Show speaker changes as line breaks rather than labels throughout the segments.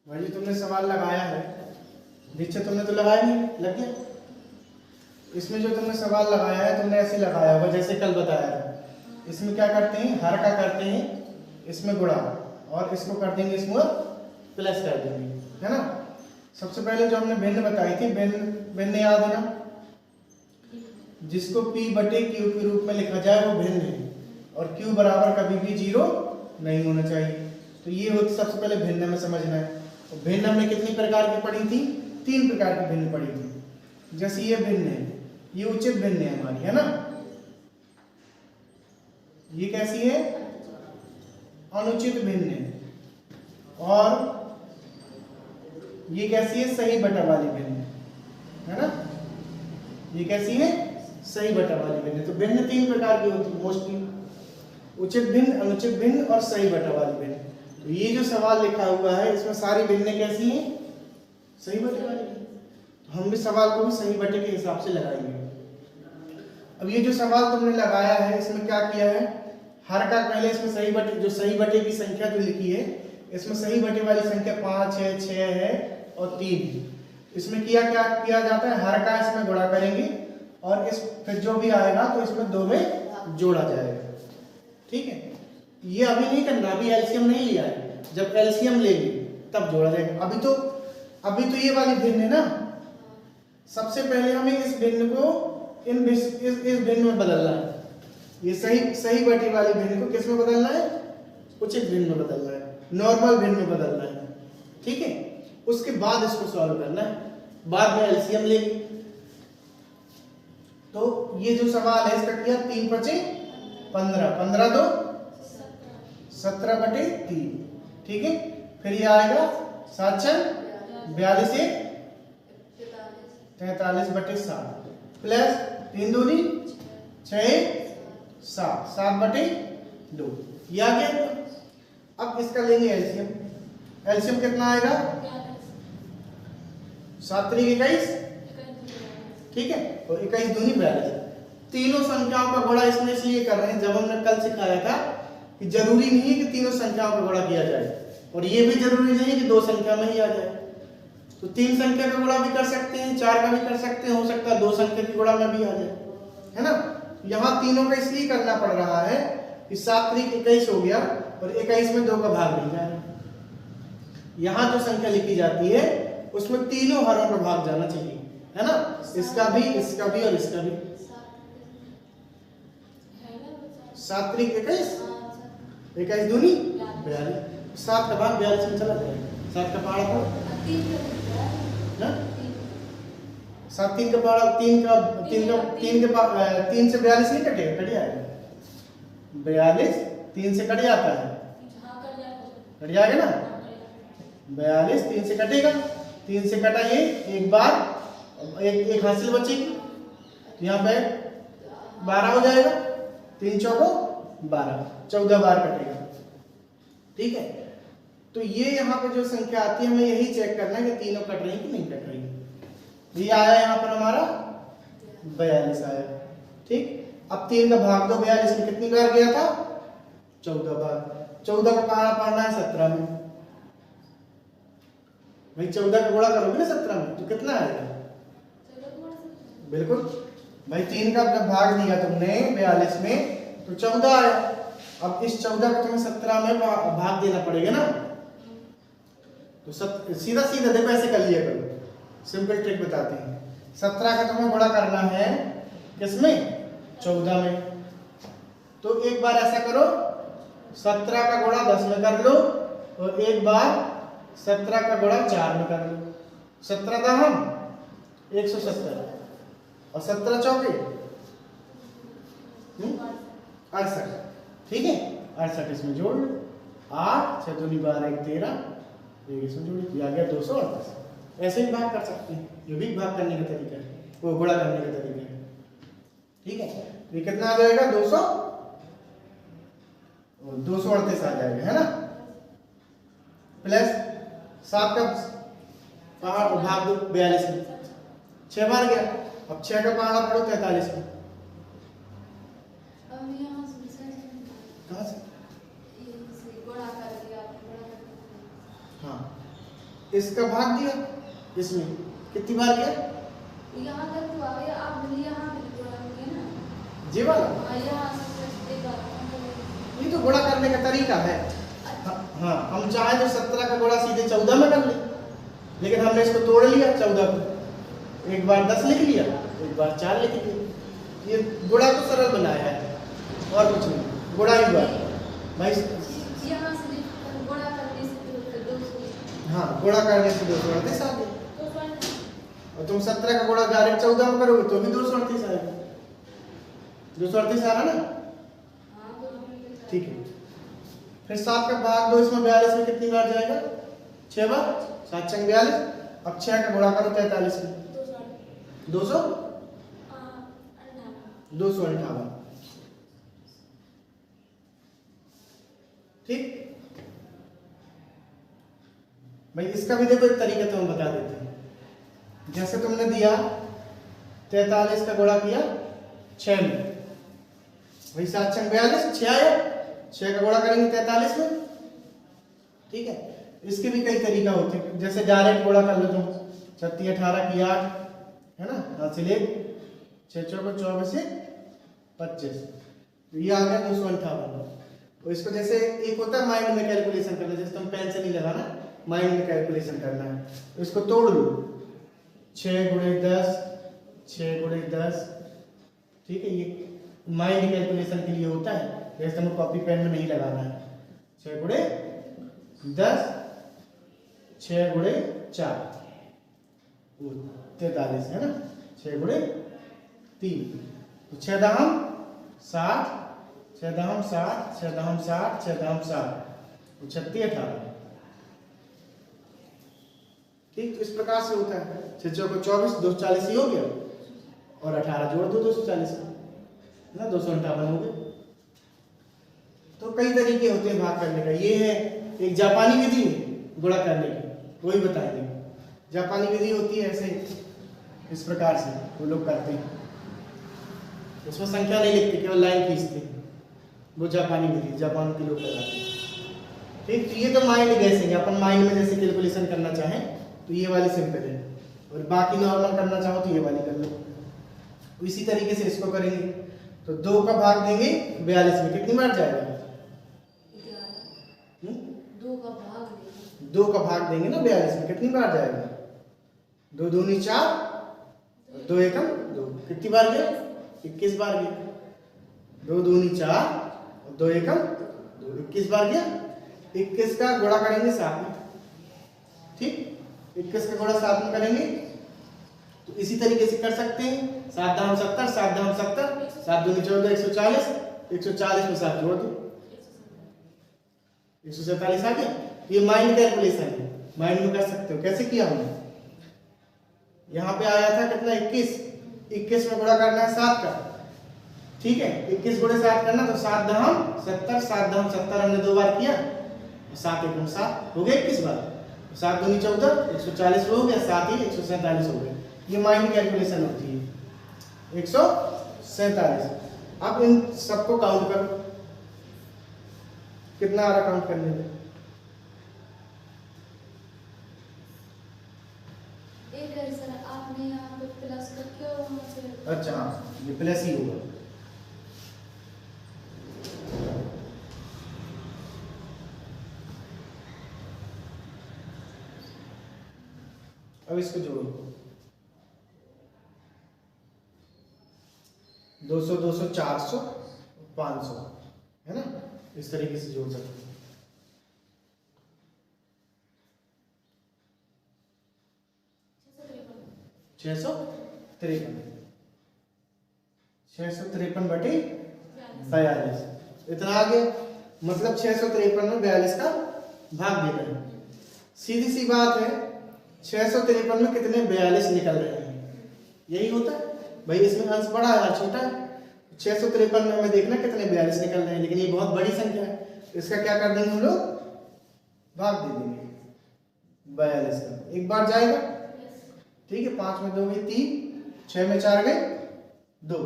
भाई तुमने सवाल लगाया है, दीक्षित तुमने तो लगाया नहीं, लग गया। इसमें जो तुमने सवाल लगाया है तुमने ऐसे लगाया होगा जैसे कल बताया था। इसमें क्या करते हैं, हर का करते हैं इसमें गुणा और इसको कर देंगे इसमें प्लस कर देंगे, है ना। सबसे पहले जो हमने भिन्न बताई थी, भिन्न याद है ना, जिसको p बटे q के रूप में लिखा जाए वो भिन्न है और q बराबर कभी भी 0 नहीं होना चाहिए। तो ये होती सबसे पहले भिन्न में समझना है। तो भिन्न हमने कितनी प्रकार की पढ़ी थी, 3 प्रकार की भिन्न पढ़ी थी। जैसे ये भिन्न है, ये उचित भिन्न है हमारी, है ना। ये कैसी है, अनुचित भिन्न है। और ये कैसी है, सही बटा वाली भिन्न है ना। ये कैसी है, सही बटा वाली भिन्न। तो भिन्न 3 प्रकार की होती है मोस्टली, उचित भिन्न, अनुचित भिन्न और सही बटा वाली भिन्न। तो ये जो सवाल लिखा हुआ है इसमें सारी भिन्नें कैसी हैं, सही बटे वाली। तो हम भी सवाल को भी सही बटे के हिसाब से लगाएंगे। अब ये जो सवाल तुमने लगाया है इसमें क्या किया है, हर का पहले इसमें सही बटे, जो सही बटे की संख्या जो लिखी है इसमें सही बटे वाली संख्या 5 है, 6 है और 3 है। इसमें क्या किया जाता है, हर का इसमें गुणा करेंगे और इस फिर जो भी आएगा तो इसमें 2 में जोड़ा जाएगा, ठीक है। ये अभी नहीं करना, अभी एलसीएम नहीं लिया है, जब एलसीएम लेंगे तब जोड़ा जाएगा। अभी तो ये वाली भिन्न है ना। सबसे पहले हमें इस भिन्न को इस भिन्न में बदलना है। ये सही बटे वाली भिन्न को किस में बदलना है, उचित भिन्न में बदलना है, नॉर्मल भिन्न में बदलना है, ठीक है। उसके बाद इसको सॉल्व करना है, बाद में एलसीएम लेंगे। तो ये जो सवाल है इसका किया 3 × 5 = 15, 15 × 2 = 17 बटे 3, ठीक है। फिर ये आएगा 7 × 4 = 42, 43 बटे 7 प्लस 3 × 2 = 6, 7, 7 बटे 2, ये आ गया। अब इसका लेंगे एलसीएम। एलसीएम कितना आएगा, 7 × 3 = 21, ठीक है, और 21 × 2 = 42। तीनों संख्याओं का गुणा इसमें इसलिए कर रहे हैं, जब हमने कल सिखाया था कि जरूरी नहीं है कि तीनों संख्याओं का गुणा किया जाए और ये भी जरूरी नहीं है कि 2 संख्या में ही आ जाए। तो 3 संख्या का गुणा भी कर सकते हैं, 4 का भी कर सकते हैं, हो सकता है 2 संख्या के गुणा में भी आ जाए, है ना। यहाँ तीनों का इसलिए करना पड़ रहा है कि 7 × 3 = 21 हो गया और 21 में 2 का भाग नहीं जाएगा। यहाँ जो संख्या लिखी जाती है उसमें तीनों हरों का भाग जाना चाहिए, है ना। इसका भी और इसका भी। 7 × 3 = 21, 21 × 2 = 42, 7 का भाग 42 में चला जाएगा। 7 का पहाड़ा पर 7 3 का पहाड़ा 3 से 42 नहीं कटेगा, कट जाएगा। 42 3 से कट जाता है, कट जाएगा ना। 42 3 से कटेगा, 3 से कटा ये एक बार, एक हासिल बचेगी, तो यहाँ पे 12 हो जाएगा। 3 × 4 = 12, 14 बार कटेगा, ठीक है। तो ये यहाँ पे जो संख्या आती है हमें यही चेक करना है कि तीनों कट रही कि नहीं कट रही। ये आया यहाँ पर हमारा 42 आया, ठीक। अब 3 का भाग दो, 42 में कितनी बार गया था, 14 बार। 14 का पहाड़ा पढ़ना है 17 में, भाई 14 का गुणा करोगे ना 17 में तो कितना आएगा, बिल्कुल भाई 3 का जब भाग दिया तुमने 42 में तो 14 आया। अब इस 14 को तुम्हें 17 में भाग देना पड़ेगा ना। तो सीधा देखो ऐसे कर लिया करो, सिंपल ट्रिक बताते हैं। 17 का तुम्हें गुणा करना है किसमें, 14 में। तो एक बार ऐसा करो, 17 का गुणा 10 में कर लो और एक बार 17 का गुणा 4 में कर लो। 17 था हम 170 और 17 चौके 68, ठीक है। 68 इसमें जोड़ लो, 8 6 2 12 1 13, इसमें जोड़ आ गया 238। ऐसे ही भाग कर सकते हैं, ये भी भाग करने का तरीका है, वो गुणा करने का तरीका है, ठीक है। ये कितना आ जाएगा, 200 और 238 आ जाएगा, है ना। प्लस 7 का पहाड़ भाग दो 42 में, 6 बार गया। अब 6 का पहाड़ा पढ़ो 43 में, कहाँ से, हाँ इसका भाग दिया, इसमें कितनी बार किया?
यहाँ तक तो आ गया, आप यहाँ गुणा करेंगे ना,
ये वाला
यहाँ से
ये तो गुणा करने का तरीका है। हाँ, हम चाहे तो 17 का गुणा सीधे 14 में कर ले, लेकिन हमने इसको तोड़ लिया 14 को, एक बार 10 लिख लिया, एक बार 4 लिख लिया। ये गुणा को सरल बनाया है और कुछ नहीं, गुणा ही हुआ भाई।
यहाँ से गुणा करने से 200,
हाँ, गुणा करने से 238 आ गया। और तुम 17 का गुणा डायरेक्ट 14 में करोगे तो भी 238 आएगा। 238 आ रहा ना? ठीक है। फिर 7 का भाग 2, इसमें 42 में कितनी बार जाएगा? 6 बार, 7 छंग 42। अब 6 का गुणा करो 43 में, 258। ठीक। भाई इसका भी देखो एक तरीका तो हम बता देते हैं। जैसे तुमने दिया 43 का गुणा किया 6 में, वही 7 छंग 42, 6 आया, 6 का गुणा करेंगे 43 में। ठीक है। इसके भी कई तरीका होते हैं, जैसे डायरेक्ट गुणा कर लो तुम, 36 18 की 8 है ना, हासिल 1, 6 चौको 24 से 25, तो ये आ गया 258। तो इसको जैसे एक होता है माइंड में कैलकुलेशन करना, जैसे तुम पेन से नहीं लगाना, माइंड में कैलकुलेशन करना है, तो इसको तोड़ लो, 6 गुणे 10, 6 गुणे 10। ठीक है, ये माइंड कैलकुलेशन के लिए होता है, जैसे तुम्हें कॉपी पेन में नहीं लगाना है। 6 गुणे 10, 6 गुणे 4, 43 है ना, 6 गुणे 3, तो 6 दहम 60, 6 दहम 60, 6 दहम 60, 6 दहम 60, तो 36 18। ठीक, तो इस प्रकार से होता है। 6 चौको 24, 240 ही हो गया, और 18 जोड़ दो 240 ना, 258 हो गए। तो कई तरीके होते हैं भाग करने का। ये है एक जापानी विधि गुणा करने की, वही बताएंगे। जापानी विधि होती है ऐसे, इस प्रकार से वो लोग करते हैं, उसमें संख्या नहीं लिखते, केवल लाइन खींचते हैं, वो जापानी विधि, जापान के लोग लगाते हैं। ठीक, तो ये तो माइंड गैसिंग, अपन माइंड में जैसे कैलकुलेशन करना चाहें तो ये वाली सिंपल है, और बाकी नॉर्मल करना चाहो तो ये वाली कर लो। इसी तरीके से इसको करेंगे, तो 2 का भाग देंगे 42 में, कितनी बार जाएगा? 2 का भाग देंगे ना 42 में, कितनी बार जाएगा? 2 दूनी 4, 2 एकम 2, कितनी बार गया? 21 बार गया। 2 दूनी 4, 2 एकम 2, 21 बार गया। 21 का गुणा करेंगे 7 में। ठीक, 21 का गुणा 7 में करेंगे, तो इसी तरीके से कर सकते हैं। 7 दाम 70, 7 दाम 70, 7 दूनी 14, 140, 140 में 7 जोड़ दो, 147 आ गया। ये माइंड कैलकुलेशन है, माइंड में कर सकते हो। कैसे किया हमने? यहाँ पे आया था कितना? 21, 21 में गुणा करना है 7 का। ठीक है, 21 गुणे 7 करना, तो 7 दहम 70, 7 दहम 70 हमने 2 बार किया, 7 एकम 7 हो गया 21 बार, 7 दूनी 14, 140 हो गया, 7 ही 147 हो गया। ये माइंड कैलकुलेशन होती है 147। अब इन सबको काउंट करो, कितना आ रहा काउंट करने में?
एक है सर, आपने यहाँ पे प्लस करके और वहाँ से,
अच्छा हाँ, ये प्लस ही होगा। अब इसको जोड़ो, 200 200 400 500 है ना, इस तरीके से जोड़ सकते हैं। 653 653 बटे 42, इतना आ गया। मतलब 653 में 42 का भाग देना है। सीधी सी बात है, 653 में कितने 42 निकल रहे हैं, यही होता है भाई। इसमें अंश बड़ा है और छोटा है। 653 में हमें देखना कितने 42 निकल रहे हैं, लेकिन ये बहुत बड़ी संख्या है, इसका क्या कर देंगे हम लोग? भाग दे देंगे 42 का, एक बार जाएगा। ठीक है, 5 में 2 गई 3, 6 में 4 गए 2,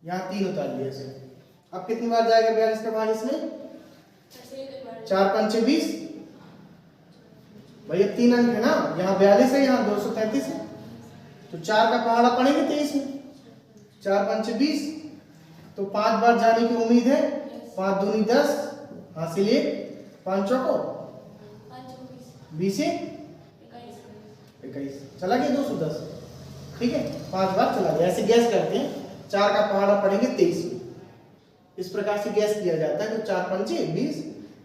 यहाँ 3 उतार लिया इसे। अब कितनी बार जाएगा 42 का भाग इसमें? 4 5 20, भाई अब 3 अंक है ना, यहाँ 42 है, यहाँ 233 है, तो 4 का पहाड़ा पड़ेगा 23 में, 4 पंचे 20, तो 5 बार जाने की उम्मीद है, 5 दूनी 10, हासिल 1, 5 चौको 20, 21, चला गया 210, ठीक है, 5 बार चला गया। ऐसे गैस करते हैं, 4 का पहाड़ा पड़ेंगे 23 में, इस प्रकार से गैस किया जाता है। तो 4 पंचे 20,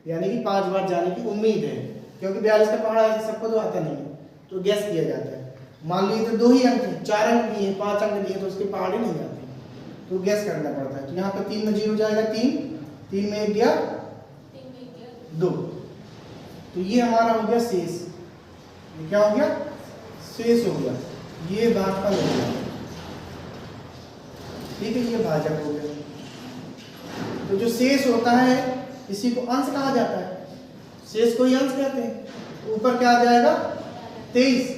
यानी कि 5 बार जाने की उम्मीद है, क्योंकि 42 का पहाड़ा ऐसे सबको तो आता नहीं है, तो गैस किया जाता है। मान लीजिए तो 2 ही अंक है, 4 अंक दिए, 5 अंक दिए, तो उसके पहाड़े नहीं आते, तो गैस करना पड़ता है। तो यहाँ पे 3 में 0 जाएगा, 3 में 1 गया 2, तो ये हमारा हो गया शेष। ये क्या हो गया? शेष हो गया, ये भागफल हो गया, ठीक है, ये भाजक हो गया। तो जो शेष होता है इसी को अंश कहा जाता है, शेष को ही अंश कहते हैं। ऊपर क्या आ जाएगा? 23,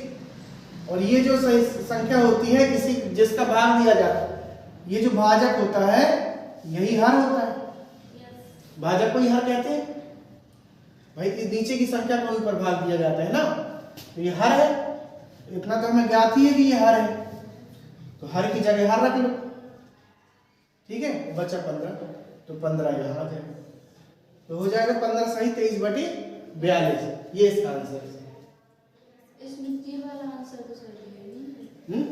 और ये जो संख्या होती है किसी जिसका भाग दिया जाता है, ये जो भाजक होता है यही हर होता है, भाजक को ही हर कहते हैं। भाई नीचे की संख्या को ऊपर भाग दिया जाता है ना, तो ये हर है, इतना तो हमें ज्ञात ही है कि ये हर है, तो हर की जगह हर रख लो, ठीक है, बचा 15, तो 15 यहाँ आ जाएगा, तो हो जाएगा 15 सही 23/42, ये इसका आंसर है।
इसमें ये वाला आंसर तो सही है।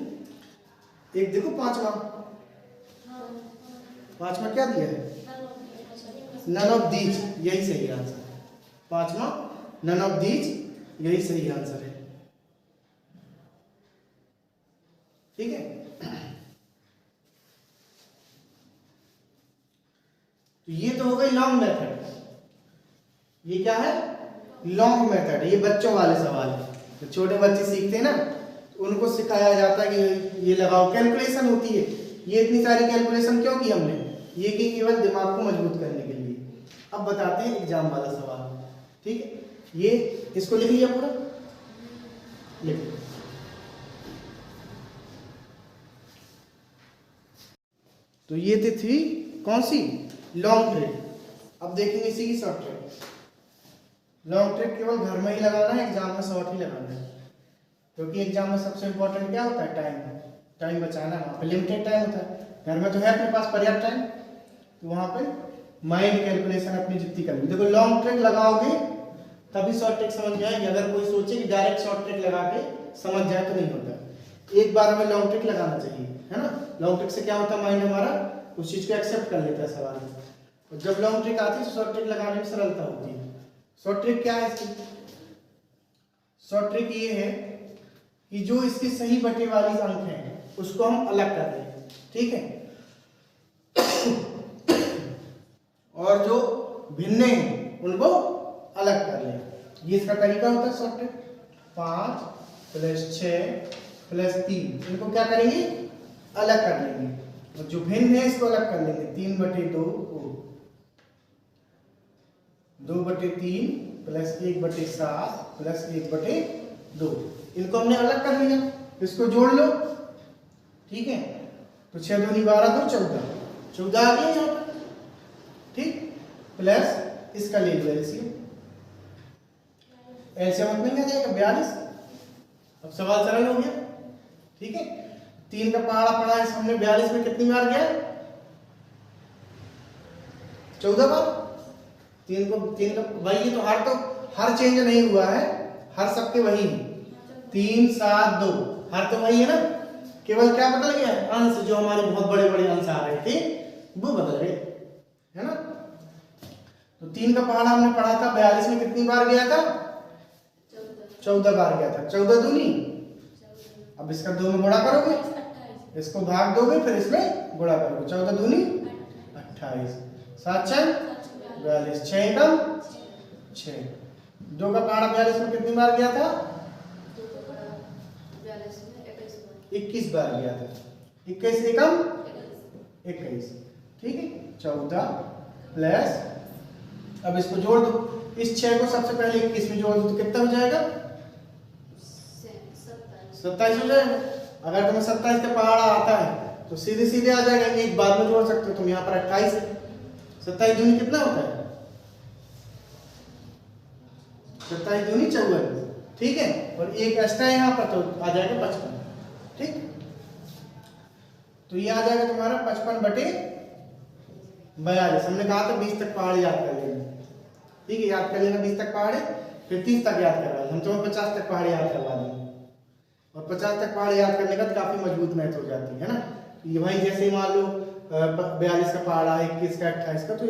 एक देखो पांचवा, पांचवा क्या दिया है? नन ऑफ दीज, यही सही आंसर है। पांचवा नन ऑफ दीज, यही सही आंसर है, ठीक है। तो ये तो हो गई लॉन्ग मेथड। ये क्या है? Long method. ये बच्चों वाले सवाल है, तो छोटे बच्चे सीखते हैं ना, तो उनको सिखाया जाता है कि ये लगाओ, कैलकुलेशन होती है। ये इतनी सारी कैलकुलेशन क्यों की हमने? ये कि केवल दिमाग को मजबूत करने के लिए। अब बताते हैं एग्जाम वाला सवाल, ठीक है। ये इसको लिख लिया पूरा, लिख। तो ये थी कौन सी? Long trick. अब देखेंगे इसी की शॉर्ट ट्रिक। लॉन्ग ट्रिक केवल घर में ही लगाना है, एग्जाम में शॉर्ट ही लगाना है, क्योंकि एग्जाम में सबसे इंपॉर्टेंट क्या होता है? टाइम बचाना। वहाँ पे लिमिटेड टाइम होता है, घर में तो है अपने पास पर्याप्त टाइम, तो वहाँ पे माइंड कैलकुलेशन अपनी जितनी करनी। देखो लॉन्ग ट्रिक लगाओगे तभी शॉर्ट ट्रिक समझ में आएगी। अगर कोई सोचे कि डायरेक्ट शॉर्ट ट्रिक लगा के समझ जाए तो नहीं होता, एक बार हमें लॉन्ग ट्रिक लगाना चाहिए, है ना। लॉन्ग ट्रिक से क्या होता है? माइंड हमारा उस चीज को एक्सेप्ट कर लेता है सवाल में, और जब लॉन्ग ट्रिक आती है तो शॉर्ट ट्रिक लगाने में सरलता होती है। शॉर्ट ट्रिक क्या है इसकी? शॉर्ट ट्रिक ये है कि जो इसके सही बटे वाली अंक हैं उसको हम अलग कर दें, ठीक है, और जो भिन्न हैं उनको अलग कर लें। ये इसका तरीका होता है शॉर्ट ट्रिक। 5 + 6 + 3, इनको क्या करेंगे? अलग कर लेंगे, और जो भिन्न है इसको अलग कर लेंगे। 3/2 को 2/3 + 1/7 + 1/2, इनको हमने अलग कर लिया। इसको जोड़ लो, ठीक है, तो 6 दूनी 12, 2 14 आ गया यहाँ पर, ठीक, प्लस इसका ले लो एलसीएम। एलसीएम में क्या जाएगा? 42। अब सवाल सरल हो गया, ठीक है। 3 का पहाड़ा पड़ा है, हमने 42 में कितनी बार गया? 14 बार। 3 का भाई, ये तो हर चेंज नहीं हुआ है, हर सबके वही 3 7 2, हर तो वही है ना, केवल क्या बदल गया? अंश, जो हमारे बहुत बड़े बड़े अंश आ रहे थे वो बदल गए, है ना। तो 3 का पहाड़ा हमने पढ़ा था, 42 में कितनी बार गया था? 14 बार गया था। 14 दूनी, अब इसका 2 में गुणा करोगे, इसको भाग दोगे, फिर इसमें गुणा करोगे। 14 दूनी 28, 7 6 42, 6 एकम 6। 2 का पहाड़ा 42 में कितनी बार गया था? 21 बार गया था। 21 एकम 21, ठीक है। 14 प्लस, अब इसको जोड़ दो, इस 6 को सबसे पहले 21 में जोड़ दो तो कितना हो जाएगा? 27 हो जाएगा। अगर तुम्हें 27 का पहाड़ा आता है तो सीधे सीधे आ जाएगा, एक बाद में जोड़ सकते हो तुम। यहाँ पर 28 है, 27 दूनी कितना होता है? 27 दूनी 54, ठीक है, और एक एक्स्ट्रा यहाँ पर तो आ जाएगा 55। ठीक, तो ये आ जाएगा तुम्हारा 55/42। हमने कहा था 20 तक पहाड़ याद कर लेना। ठीक है, याद कर लेना 20 तक पहाड़, फिर 30 तक याद करवा दें। हम तुम्हें 50 तक पहाड़ याद करवा देंगे, और 50 तक पहाड़ याद करने का काफी मजबूत मैथ हो जाती है ना। ये भाई जैसे ही मान लो 42 का पहाड़ा, 21 का, 28 का, तो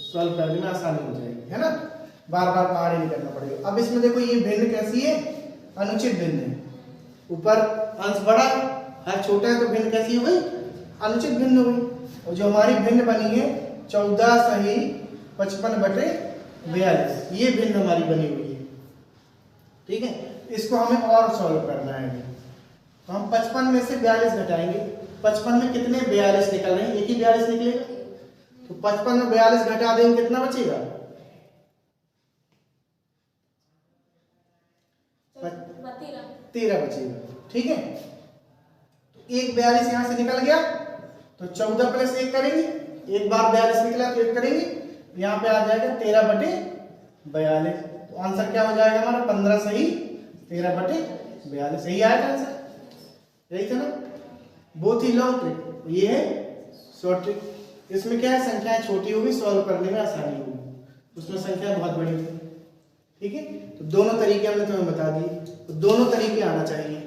सॉल्व करने में आसानी हो जाएगी, है ना, बार बार पहाड़ ही नहीं करना पड़ेगा। अब इसमें देखो ये भिन्न कैसी है, अनुचित भिन्न है। ऊपर अंश बड़ा है, छोटा है, तो भिन्न कैसी हो गई, अनुचित भिन्न हो गई। और जो हमारी भिन्न बनी है 14 सही 55/42, ये भिन्न हमारी बनी हुई है। ठीक है, इसको हमें और सॉल्व करना है। तो हम 55 में से 42 घटाएंगे। 55 में कितने 42 निकल रहे हैं, एक ही 42 निकलेगा। तो 55 में 42 घटा देंगे, कितना बचेगा, 13 बचेगा। ठीक है, तो एक 42 यहां से निकल गया, तो 14 + 1 करेंगे, एक बार 42 निकला तो 1 करेंगे, यहाँ पे आ जाएगा 13/42। तो आंसर क्या हो जाएगा हमारा, 15 सही 13/42। सही आया था आंसर, यही था ना। बहुत ही लॉन्ग ट्रिक, ये है शॉर्ट ट्रिक। इसमें क्या है, संख्याएं छोटी होगी, सॉल्व करने में आसानी होगी, उसमें संख्या बहुत बड़ी थी। ठीक है, तो दोनों तरीके हमने तुम्हें बता दिए, तो दोनों तरीके आना चाहिए।